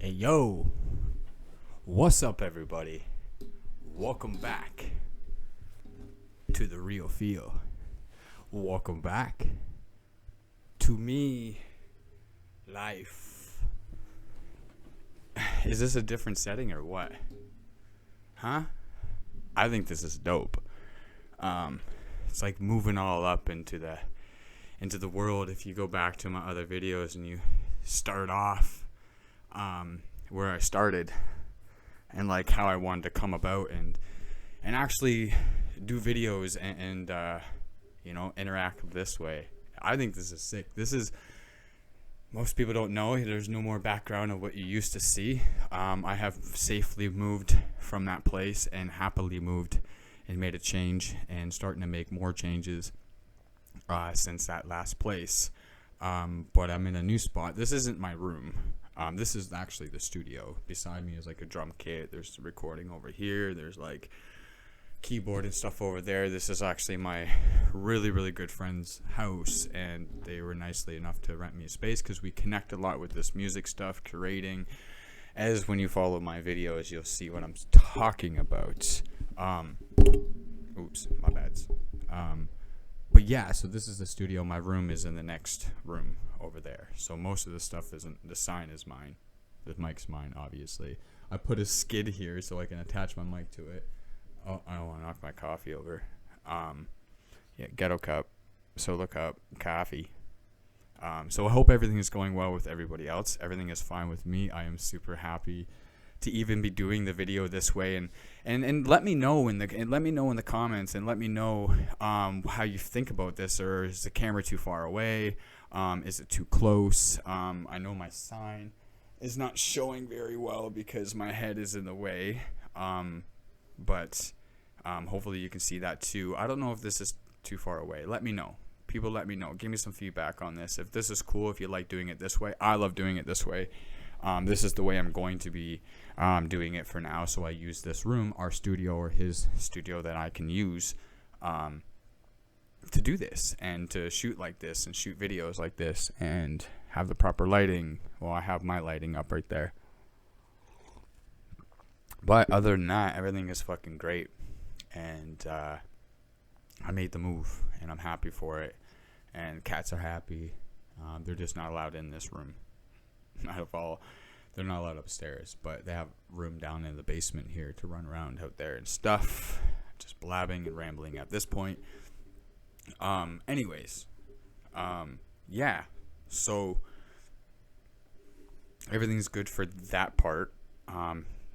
Hey yo, what's up everybody? Welcome back to the real feel. Welcome back to me life. Is this a different setting or what? Huh? I think this is dope. It's like moving all up into the world. If you go back to my other videos and you start off where I started and like how I wanted to come about and actually do videos and interact this way. I think this is sick. This is, most people don't know, there's no more background of what you used to see. I have safely moved from that place and happily moved and made a change and starting to make more changes since that last place. But I'm in a new spot. This isn't my room. This is actually the studio. Beside me is like a drum kit. There's the recording over here. There's like keyboard and stuff over there. This is actually my really, really good friend's house, and they were nicely enough to rent me a space because we connect a lot with this music stuff, curating. As when you follow my videos, you'll see what I'm talking about. Oops, my bads. But yeah, so this is the studio. My room is in the next room over there. So most of the stuff isn't, the sign is mine. The mic's mine, obviously. I put a skid here so I can attach my mic to it. Oh, I don't want to knock my coffee over. Yeah, ghetto cup, solo cup, coffee. So I hope everything is going well with everybody else. Everything is fine with me. I am super happy to even be doing the video this way, and let me know in the comments, and let me know how you think about this. Or is the camera too far away? Is it too close? I know my sign is not showing very well because my head is in the way, but hopefully you can see that too. I don't know if this is too far away. Let me know. People, let me know. Give me some feedback on this. If this is cool, if you like doing it this way. I love doing it this way. This is the way I'm going to be doing it for now. So I use this room, our studio, or his studio that I can use to do this and to shoot like this and shoot videos like this and have the proper lighting. Well, I have my lighting up right there. But other than that, everything is fucking great. And I made the move and I'm happy for it. And cats are happy. They're just not allowed in this room. Out of all, they're not allowed upstairs, but they have room down in the basement here to run around out there and stuff. Just blabbing and rambling at this point. Anyways, yeah. So everything's good for that part.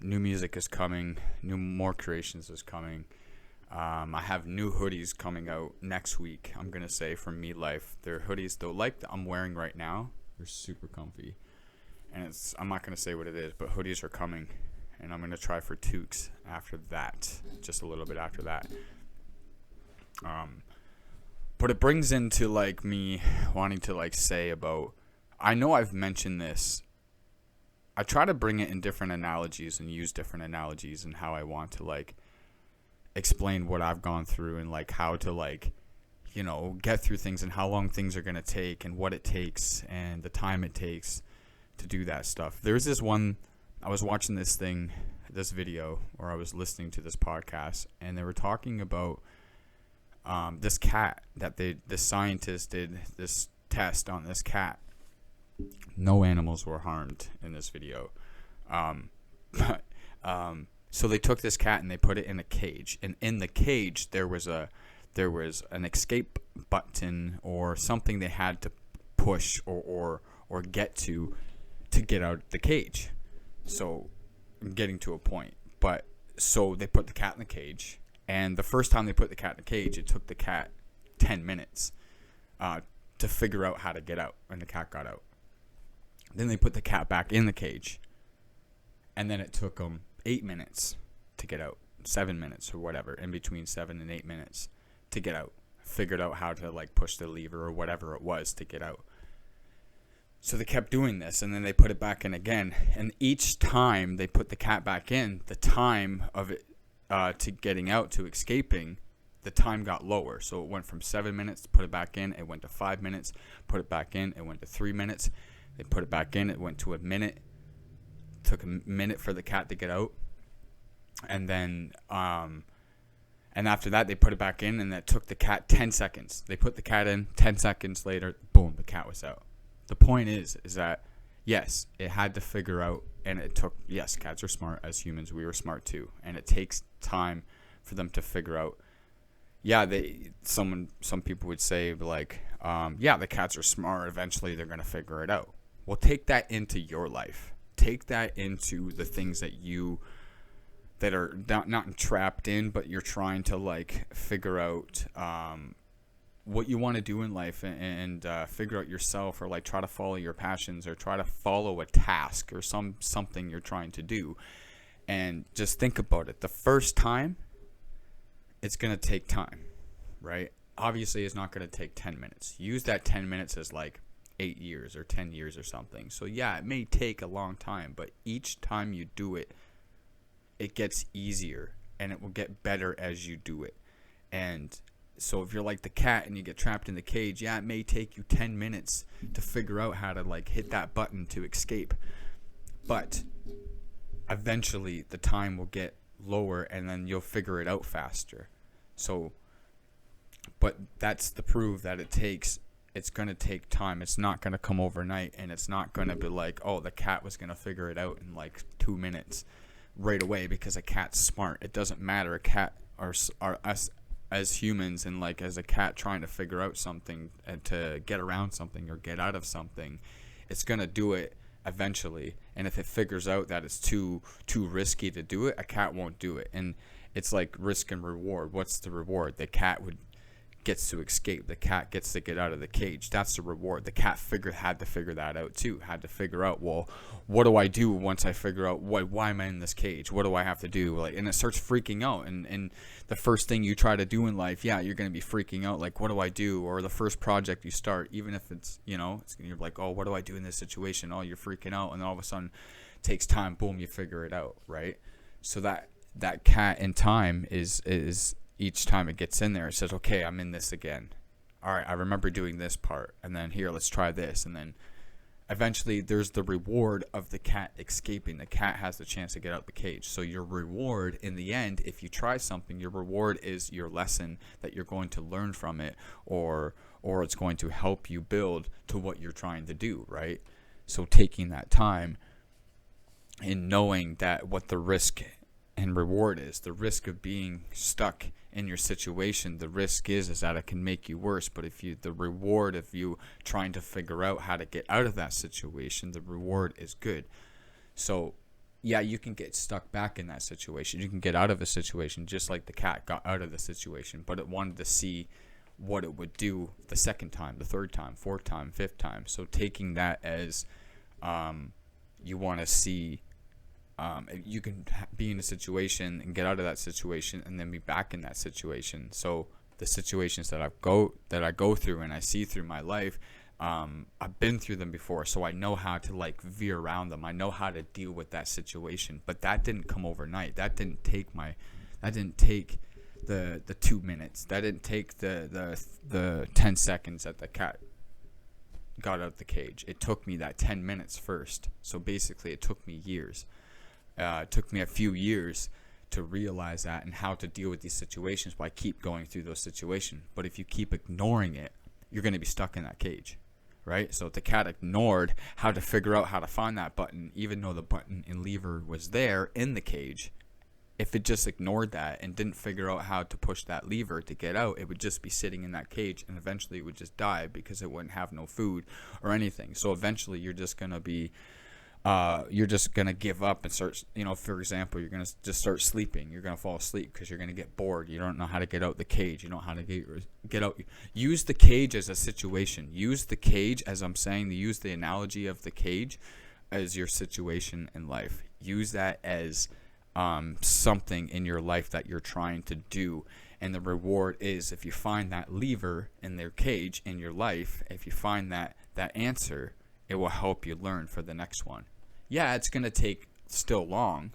New music is coming. More creations is coming. I have new hoodies coming out next week. I'm gonna say from Me Life. They're hoodies though, like I'm wearing right now. They're super comfy. And I'm not going to say what it is, but hoodies are coming. And I'm going to try for toques after that. Just a little bit after that. But it brings into like me wanting to like say about, I know I've mentioned this. I try to bring it in different analogies and use different analogies and how I want to like explain what I've gone through and like how to like, you know, get through things and how long things are going to take and what it takes and the time it takes to do that stuff. There's this one, I was watching this video, or I was listening to this podcast, and they were talking about this cat that this scientist did this test on this cat. No animals were harmed in this video. So they took this cat and they put it in a cage, and in the cage there was an escape button or something they had to push or get to get out the cage. So getting to a point. But so they put the cat in the cage, and the first time they put the cat in the cage, it took the cat 10 minutes to figure out how to get out, and the cat got out. Then they put the cat back in the cage, and then it took them 8 minutes to get out, 7 minutes or whatever, in between 7 and 8 minutes to get out. Figured out how to like push the lever or whatever it was to get out. So they kept doing this, and then they put it back in again. And each time they put the cat back in, the time of it to getting out, to escaping, the time got lower. So it went from 7 minutes to put it back in. It went to 5 minutes, put it back in. It went to 3 minutes. They put it back in. It went to a minute. took a minute for the cat to get out, and then and after that they put it back in, and that took the cat 10 seconds. They put the cat in, 10 seconds later, boom, the cat was out. The point is that yes, it had to figure out, and it took, yes, cats are smart. As humans, we were smart too, and it takes time for them to figure out. Yeah, some people would say like, yeah, the cats are smart. Eventually, they're gonna figure it out. Well, take that into your life. Take that into the things that are not trapped in, but you're trying to like figure out what you want to do in life, and figure out yourself, or like try to follow your passions, or try to follow a task, or something you're trying to do. And just think about it. The first time, it's going to take time, right? Obviously, it's not going to take 10 minutes. Use that 10 minutes as like 8 years or 10 years or something. So yeah, it may take a long time, but each time you do it, it gets easier, and it will get better as you do it. And so if you're like the cat and you get trapped in the cage, yeah, it may take you 10 minutes to figure out how to like hit that button to escape. But eventually the time will get lower, and then you'll figure it out faster. So, but that's the proof that it's going to take time. It's not going to come overnight, and it's not going to be like, oh, the cat was going to figure it out in like 2 minutes right away, because a cat's smart. It doesn't matter. A cat are us as humans, and like as a cat trying to figure out something and to get around something or get out of something, it's going to do it eventually. And if it figures out that it's too risky to do it, a cat won't do it. And it's like risk and reward. What's the reward? The cat gets to escape. The cat gets to get out of the cage. That's the reward. The cat had to figure that out too. Had to figure out, well, what do I do once I figure out why am I in this cage? What do I have to do? Like, and it starts freaking out. And the first thing you try to do in life, yeah, you're going to be freaking out. Like, what do I do? Or the first project you start, even if it's, you're like, oh, what do I do in this situation? Oh, you're freaking out. And then all of a sudden it takes time. Boom, you figure it out. Right. So that cat in time is each time it gets in there, it says, okay, I'm in this again. All right, I remember doing this part. And then here, let's try this. And then eventually there's the reward of the cat escaping. The cat has the chance to get out the cage. So your reward in the end, if you try something, your reward is your lesson that you're going to learn from it, or it's going to help you build to what you're trying to do, right? So taking that time and knowing that what the risk and reward is, the risk of being stuck in your situation, the risk is that it can make you worse. But the reward of you trying to figure out how to get out of that situation, the reward is good. So yeah, you can get stuck back in that situation. You can get out of a situation just like the cat got out of the situation, but it wanted to see what it would do the second time, the third time, fourth time, fifth time. So taking that as you want to see, you can be in a situation and get out of that situation and then be back in that situation. So the situations that I go through and I see through my life, I've been through them before, so I know how to like veer around them. I know how to deal with that situation. But that didn't come overnight. That didn't take the 2 minutes. That didn't take the 10 seconds that the cat got out of the cage. It took me that 10 minutes first. So basically it took me years. It took me a few years to realize that and how to deal with these situations, but I keep going through those situations. But if you keep ignoring it, you're going to be stuck in that cage, right? So if the cat ignored how to figure out how to find that button, even though the button and lever was there in the cage, if it just ignored that and didn't figure out how to push that lever to get out, it would just be sitting in that cage, and eventually it would just die because it wouldn't have no food or anything. So eventually you're just going to be give up and start, for example, you're going to just start sleeping. You're going to fall asleep because you're going to get bored. You don't know how to get out the cage. You don't know how to get out. Use the cage as a situation. Use the cage, as I'm saying, use the analogy of the cage as your situation in life. Use that as something in your life that you're trying to do. And the reward is, if you find that lever in their cage in your life, if you find that answer, it will help you learn for the next one. Yeah, it's going to take still long,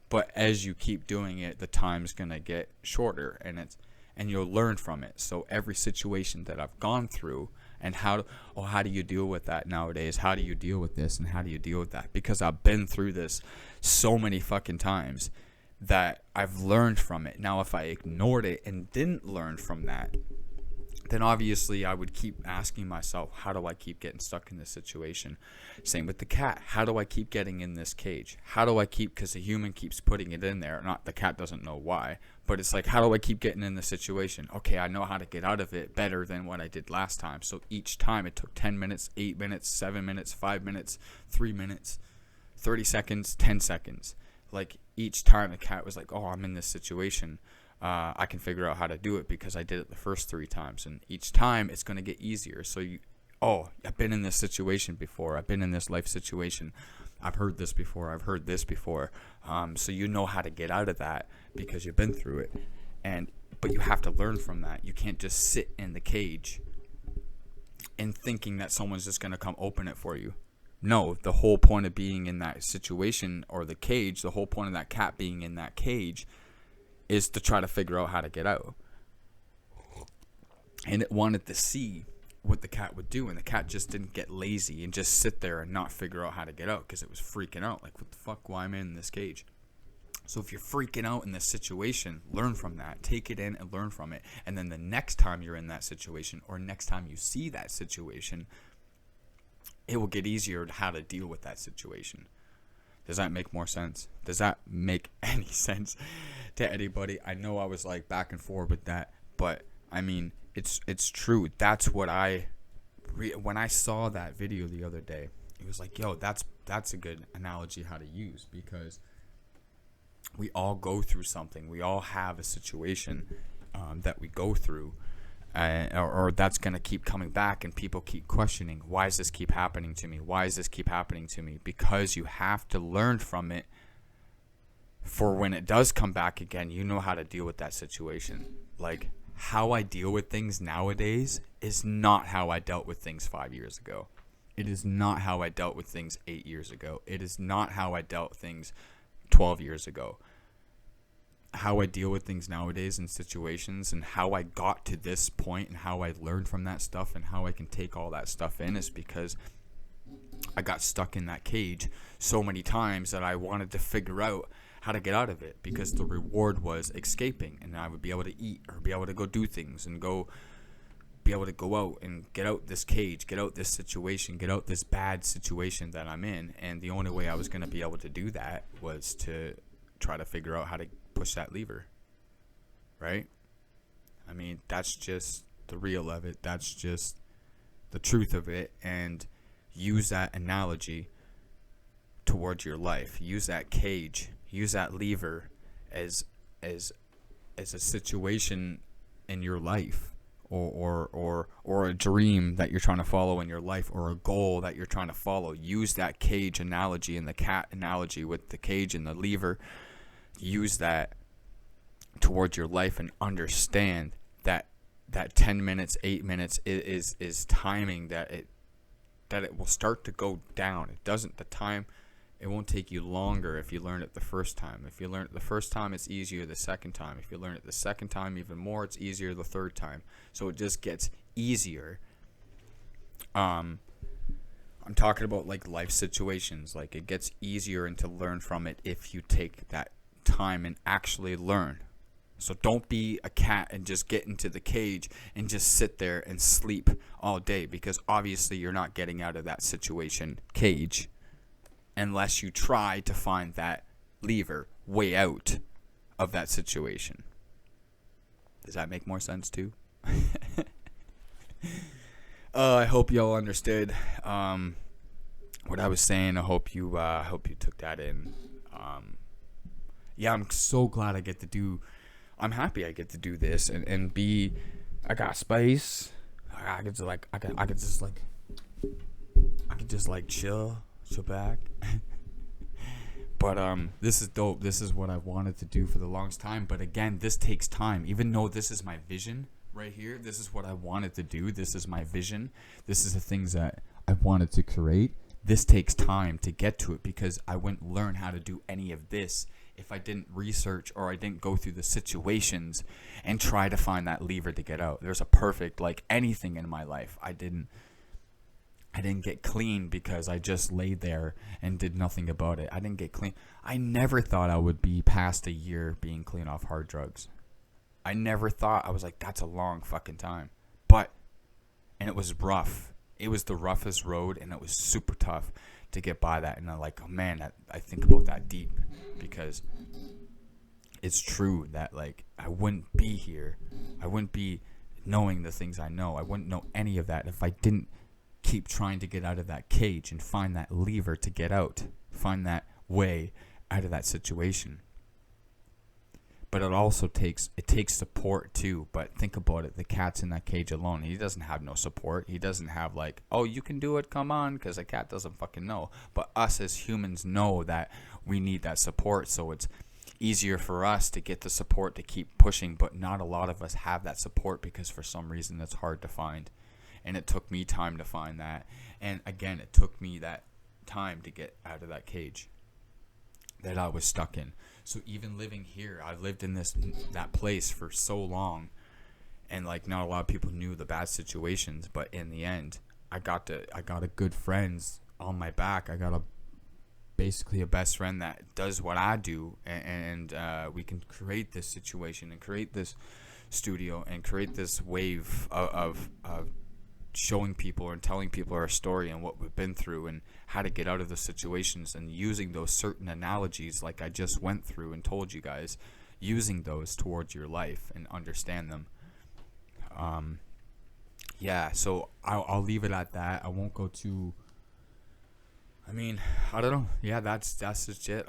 but as you keep doing it, the time's going to get shorter, and you'll learn from it. So every situation that I've gone through And how do you deal with that nowadays? How do you deal with this, and how do you deal with that? Because I've been through this so many fucking times that I've learned from it. Now, if I ignored it and didn't learn from that, then obviously I would keep asking myself, how do I keep getting stuck in this situation? Same with the cat. How do I keep getting in this cage? How do I keep, because the human keeps putting it in there. Not the cat doesn't know why, but it's like, how do I keep getting in this situation? Okay, I know how to get out of it better than what I did last time. So each time it took 10 minutes, 8 minutes, 7 minutes, 5 minutes, 3 minutes, 30 seconds, 10 seconds. Like each time the cat was like, oh, I'm in this situation. I can figure out how to do it because I did it the first 3 times. And each time it's going to get easier. So I've been in this situation before. I've been in this life situation. I've heard this before. I've heard this before. So you know how to get out of that because you've been through it. But you have to learn from that. You can't just sit in the cage and thinking that someone's just going to come open it for you. No, the whole point of being in that situation or the cage, the whole point of that cat being in that cage is to try to figure out how to get out. And it wanted to see what the cat would do, and the cat just didn't get lazy and just sit there and not figure out how to get out because it was freaking out. Like, what the fuck, why am I in this cage? So if you're freaking out in this situation, learn from that. Take it in and learn from it. And then the next time you're in that situation, or next time you see that situation, it will get easier how to deal with that situation. Does that make more sense? Does that make any sense to anybody? I know I was like back and forth with that, but I mean, it's true. That's what when I saw that video the other day, it was like, yo, that's a good analogy how to use, because we all go through something. We all have a situation that we go through, or that's going to keep coming back, and people keep questioning, why does this keep happening to me? Why does this keep happening to me? Because you have to learn from it for when it does come back again, you know how to deal with that situation. Like, how I deal with things nowadays is not how I dealt with things 5 years ago. It is not how I dealt with things 8 years ago. It is not how I dealt with things 12 years ago. How I deal with things nowadays in situations, and how I got to this point, and how I learned from that stuff, and how I can take all that stuff in, is because I got stuck in that cage so many times that I wanted to figure out how to get out of it, because the reward was escaping, and I would be able to eat or be able to go do things and be able to go out and get out this cage, get out this situation, get out this bad situation that I'm in. And the only way I was going to be able to do that was to try to figure out how to push that lever, right? I mean, that's just the real of it. That's just the truth of it. And use that analogy towards your life. Use that cage, use that lever as a situation in your life, or a dream that you're trying to follow in your life, or a goal that you're trying to follow. Use that cage analogy and the cat analogy with the cage and the lever. Use that towards your life, and understand that 10 minutes, 8 minutes is timing, that it will start to go down. It won't take you longer if you learn it the first time. If you learn it the first time, it's easier the second time. If you learn it the second time even more, it's easier the third time. So it just gets easier. I'm talking about like life situations. Like, it gets easier, and to learn from it if you take that time and actually learn. So don't be a cat and just get into the cage and just sit there and sleep all day, because obviously you're not getting out of that situation, cage, unless you try to find that lever way out of that situation. Does that make more sense too? I hope y'all understood what I was saying. I hope you took that in. Yeah, I'm so glad I'm happy I get to do this and be. I got space. I could just chill back. But this is dope. This is what I wanted to do for the longest time. But again, this takes time. Even though this is my vision right here, this is what I wanted to do. This is my vision. This is the things that I wanted to create. This takes time to get to it, because I wouldn't learn how to do any of this if I didn't research or I didn't go through the situations and try to find that lever to get out. There's a perfect, like anything in my life, I didn't get clean because I just laid there and did nothing about it. I didn't get clean. I never thought I would be past a year being clean off hard drugs. I never thought. I was like, that's a long fucking time. And it was rough. It was the roughest road, and it was super tough to get by that. And I'm like, oh man, I think about that deep, because it's true that, like, I wouldn't be here. I wouldn't be knowing the things I know. I wouldn't know any of that if I didn't keep trying to get out of that cage and find that lever to get out, find that way out of that situation. But it also takes support too. But think about it, the cat's in that cage alone. He doesn't have no support. He doesn't have like, oh, you can do it, come on, because a cat doesn't fucking know. But us as humans know that we need that support, so it's easier for us to get the support to keep pushing. But not a lot of us have that support because for some reason it's hard to find. And it took me time to find that. And again, it took me that time to get out of that cage that I was stuck in. So even living here, I lived in that place for so long, and like not a lot of people knew the bad situations, but in the end, I got a good friends on my back. I got basically a best friend that does what I do, and we can create this situation and create this studio and create this wave of showing people and telling people our story and what we've been through and how to get out of the situations, and using those certain analogies like I just went through and told you guys, using those towards your life and understand them. So I'll leave it at that. I won't go too, I mean, I don't know. Yeah, that's just it.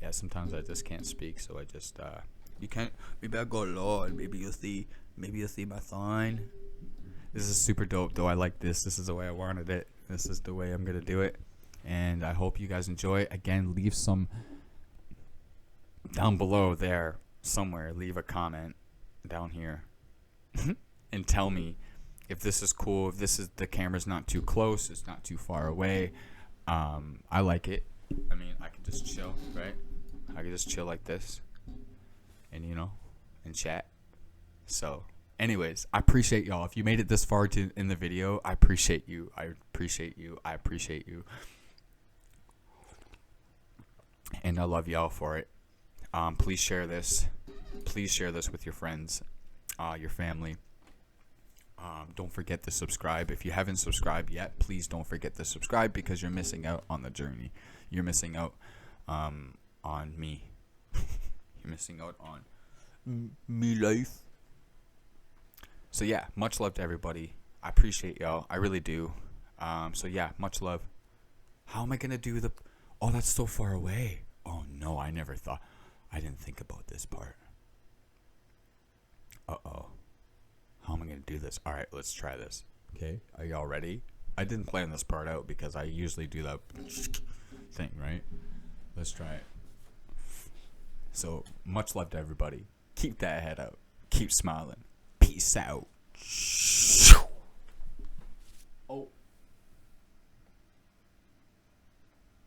Yeah, sometimes I just can't speak, so I just you can't. Maybe I go Lord. Maybe you'll see my sign. This is super dope, though. I like this. This is the way I wanted it. This is the way I'm gonna do it, and I hope you guys enjoy. Again, leave some down below there somewhere. Leave a comment down here and tell me if this is cool. If the camera's not too close, it's not too far away. I like it. I mean, I can just chill, right? I can just chill like this and, and chat. So, anyways, I appreciate y'all. If you made it this far in the video, I appreciate you. I appreciate you. I appreciate you. And I love y'all for it. Please share this. Please share this with your friends, your family. Don't forget to subscribe. If you haven't subscribed yet, please don't forget to subscribe, because you're missing out on the journey. You're missing out on me. You're missing out on me life. So yeah, much love to everybody. I appreciate y'all. I really do. So yeah, much love. How am I gonna do the? Oh, that's so far away. Oh no, I didn't think about this part. Uh-oh. How am I gonna do this? All right, let's try this. Okay, are y'all ready? I didn't plan this part out because I usually do that thing, right? Let's try it. So, much love to everybody. Keep that head out. Keep smiling. Peace out. Oh.